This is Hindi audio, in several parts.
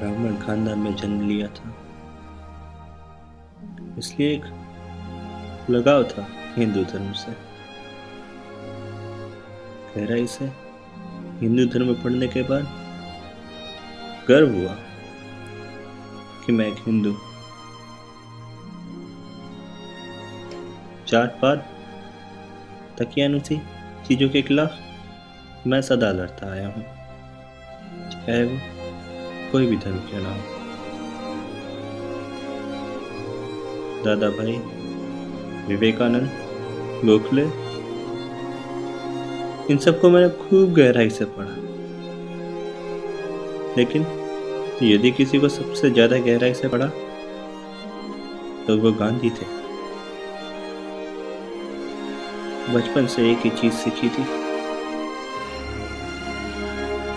ब्राह्मण खानदान में जन्म लिया था, इसलिए एक लगाव था हिंदू धर्म से। गहराई से हिंदू धर्म पढ़ने के बाद गर्व हुआ कि मैं एक हिंदू। जात पात तकियानुसी चीजों के खिलाफ मैं सदा लड़ता आया हूँ, चाहे वो कोई भी धर्म क्यों ना हो। दादा भाई, विवेकानंद, गोखले, इन सबको मैंने खूब गहराई से पढ़ा, लेकिन यदि किसी को सबसे ज्यादा गहराई से पढ़ा तो वो गांधी थे। बचपन से एक ही चीज सीखी थी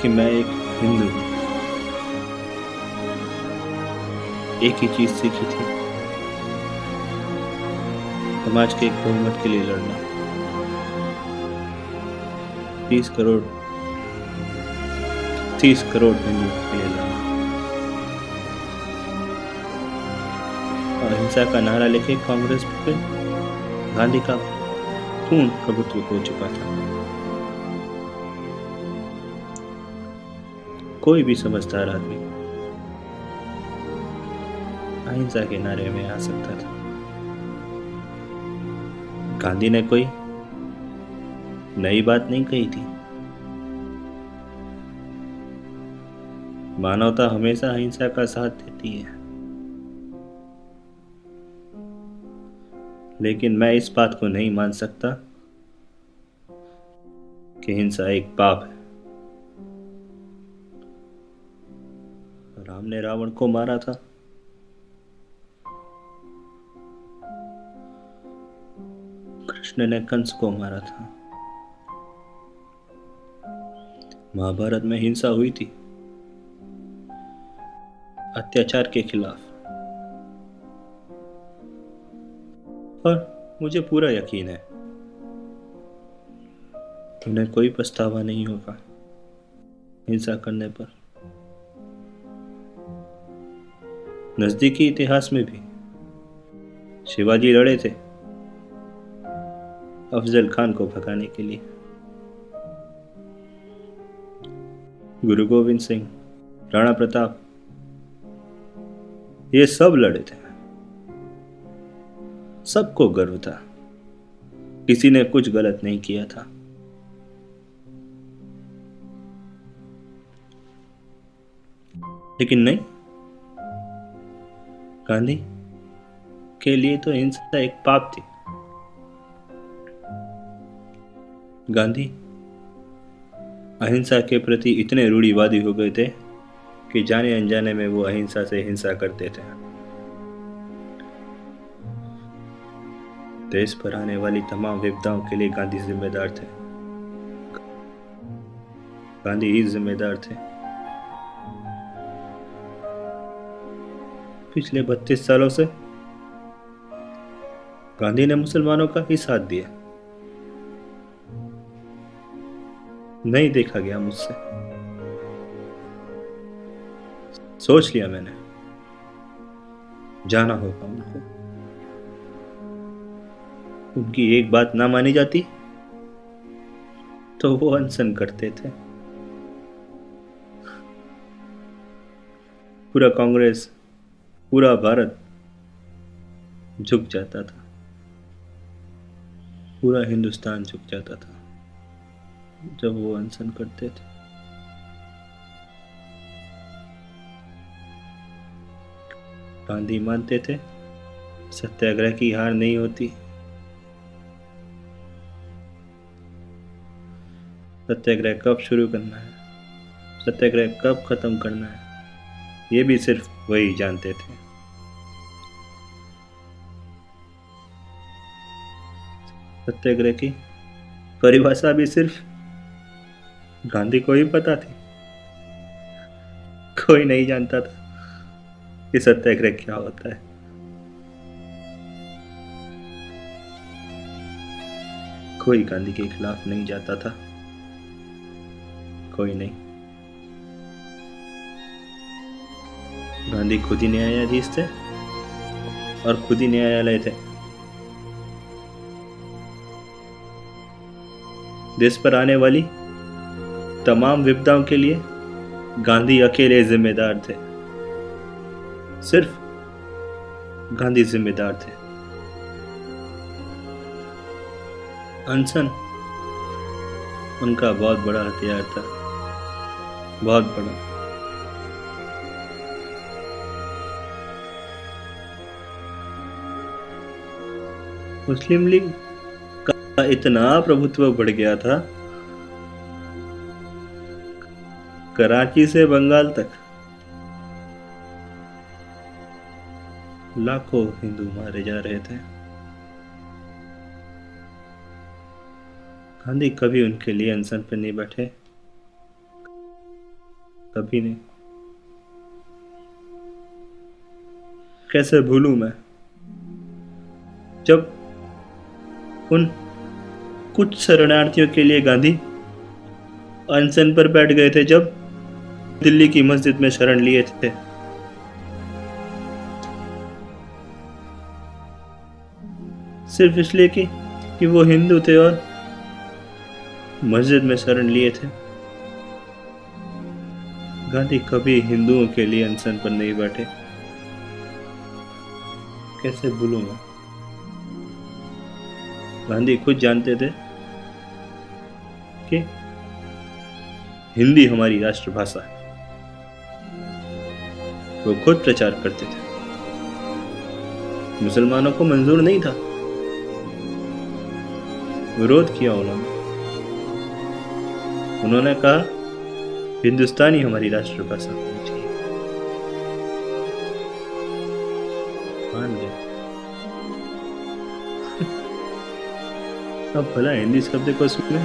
कि मैं एक हिंदू हूं। एक ही चीज सीखी थी, समाज के एक बहुमत के लिए लड़ना। 30 करोड़ हिंदू के लिए लड़ना। अहिंसा का नारा लेके कांग्रेस पे गांधी का पूर्ण प्रभुत्व हो चुका था। कोई भी समझदार आदमी अहिंसा के नारे में आ सकता था। गांधी ने कोई नई बात नहीं कही थी। मानवता हमेशा अहिंसा का साथ देती है, लेकिन मैं इस बात को नहीं मान सकता कि हिंसा एक पाप है। राम ने रावण को मारा था, कृष्ण ने कंस को मारा था। महाभारत में हिंसा हुई थी अत्याचार के खिलाफ, और मुझे पूरा यकीन है उन्हें कोई पछतावा नहीं होगा हिंसा करने पर। नजदीकी इतिहास में भी शिवाजी लड़े थे अफजल खान को भगाने के लिए। गुरु गोविंद सिंह, राणा प्रताप, ये सब लड़े थे। सबको गर्व था, किसी ने कुछ गलत नहीं किया था। लेकिन नहीं, गांधी के लिए तो हिंसा एक पाप थी। गांधी अहिंसा के प्रति इतने रूढ़िवादी हो गए थे कि जाने अनजाने में वो अहिंसा से हिंसा करते थे। देश पर आने वाली तमाम विपदाओं के लिए गांधी जिम्मेदार थे। गांधी ही जिम्मेदार थे। पिछले 32 सालों से गांधी ने मुसलमानों का ही साथ दिया। नहीं देखा गया मुझसे। सोच लिया मैंने, जाना होगा उनको। उनकी एक बात ना मानी जाती तो वो अनशन करते थे। पूरा कांग्रेस, पूरा भारत झुक जाता था, पूरा हिंदुस्तान झुक जाता था जब वो अनशन करते थे। गांधी मानते थे सत्याग्रह की हार नहीं होती। सत्याग्रह कब शुरू करना है, सत्याग्रह कब खत्म करना है, ये भी सिर्फ वही जानते थे। सत्याग्रह की परिभाषा भी सिर्फ गांधी को ही पता थी। कोई नहीं जानता था कि सत्याग्रह क्या होता है। कोई गांधी के खिलाफ नहीं जाता था, कोई नहीं। गांधी खुद ही न्यायाधीश थे और खुद ही न्यायालय थे। देश पर आने वाली तमाम विपदाओं के लिए गांधी अकेले जिम्मेदार थे। सिर्फ गांधी जिम्मेदार थे। अनशन उनका बहुत बड़ा हथियार था, बहुत बड़ा। मुस्लिम लीग का इतना प्रभुत्व बढ़ गया था, कराची से बंगाल तक लाखों हिंदू मारे जा रहे थे। गांधी कभी उनके लिए अनशन पर नहीं बैठे, कभी नहीं। कैसे भूलूं मैं जब उन कुछ शरणार्थियों के लिए गांधी अनशन पर बैठ गए थे, जब दिल्ली की मस्जिद में शरण लिए थे। सिर्फ इसलिए कि वो हिंदू थे और मस्जिद में शरण लिए थे। गांधी कभी हिंदुओं के लिए अनशन पर नहीं बैठे। कैसे भूलूं मैं। गांधी खुद जानते थे कि हिंदी हमारी राष्ट्रभाषा है। वो खुद प्रचार करते थे। मुसलमानों को मंजूर नहीं था, विरोध किया उन्होंने कहा हिंदुस्तानी हमारी राष्ट्रभाषा होनी चाहिए। मान गए। अब भला हिंदी शब्द को सुने,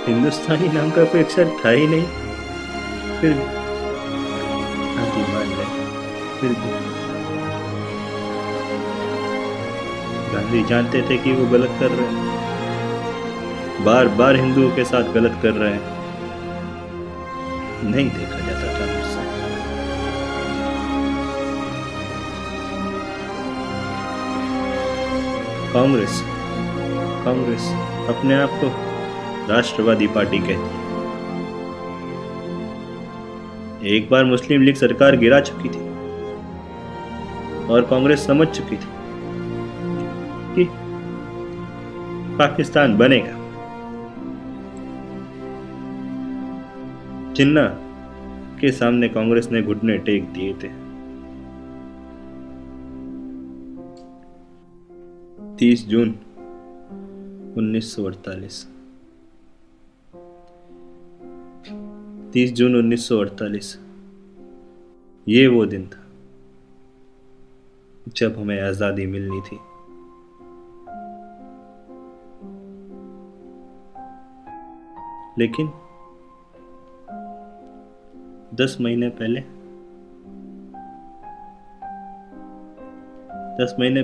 हिंदुस्तानी नाम का कोई अक्षर था ही नहीं, फिर गांधी मान गए। फिर भी गांधी जानते थे कि वो गलत कर रहे हैं, बार बार हिंदुओं के साथ गलत कर रहे हैं। नहीं देखा जाता था मुझसे। कांग्रेस अपने आप को राष्ट्रवादी पार्टी कहती है। एक बार मुस्लिम लीग सरकार गिरा चुकी थी और कांग्रेस समझ चुकी थी कि पाकिस्तान बनेगा। जिन्ना के सामने कांग्रेस ने घुटने टेक दिए थे। 30 जून 1948। 30 जून 1948 ये वो दिन था जब हमें आजादी मिलनी थी। लेकिन 10 महीने पहले 10 महीने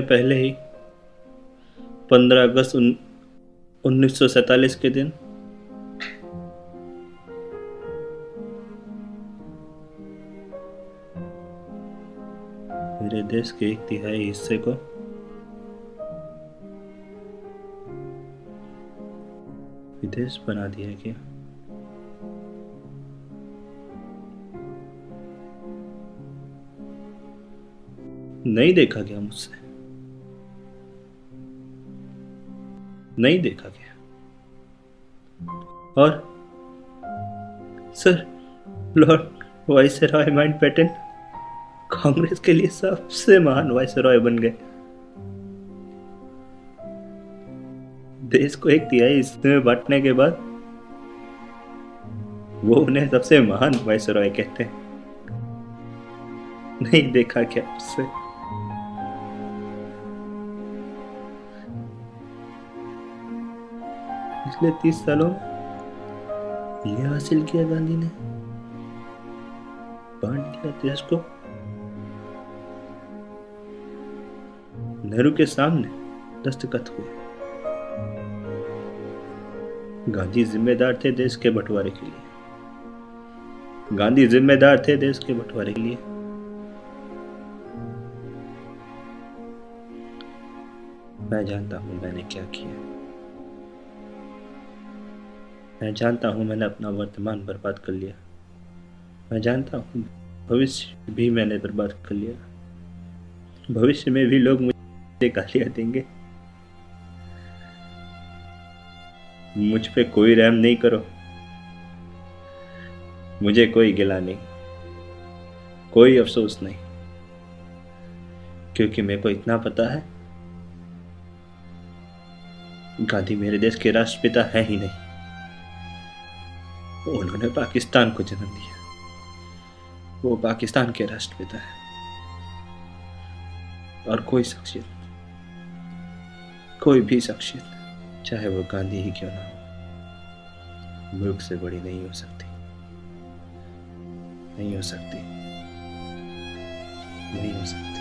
पहले ही 15 अगस्त 1947 के दिन मेरे देश के 1/3 हिस्से को विदेश बना दिया गया। नहीं देखा गया मुझसे, नहीं देखा गया। और sir Lord viceroy Mountbatten Congress के लिए सबसे महान वाइसरॉय बन गए। देश को 1/3 हिस्से में बांटने के बाद वो उन्हें सबसे महान वाइसरॉय कहते हैं। नहीं देखा क्या उससे। पिछले 30 सालों में ये हासिल किया गांधी ने, बांट दिया देश को। नेहरू के सामने दस्तखत हुए गांधी जिम्मेदार थे देश के बंटवारे के लिए। गांधी जिम्मेदार थे देश के बंटवारे के लिए। मैं जानता हूं मैंने क्या किया। मैं जानता हूं मैंने अपना वर्तमान बर्बाद कर लिया। मैं जानता हूं भविष्य भी मैंने बर्बाद कर लिया। भविष्य में भी लोग मुझे गालियां देंगे। मुझ पे कोई रहम नहीं करो। मुझे कोई गिला नहीं, कोई अफसोस नहीं, क्योंकि मेरे को इतना पता है गांधी मेरे देश के राष्ट्रपिता है ही नहीं। उन्होंने पाकिस्तान को जन्म दिया। वो पाकिस्तान के राष्ट्रपिता है। और कोई शख्सियत, कोई भी शख्सियत, चाहे वो गांधी ही क्यों ना हो, मुल्क से बड़ी नहीं हो सकती। नहीं हो सकती। नहीं हो सकती।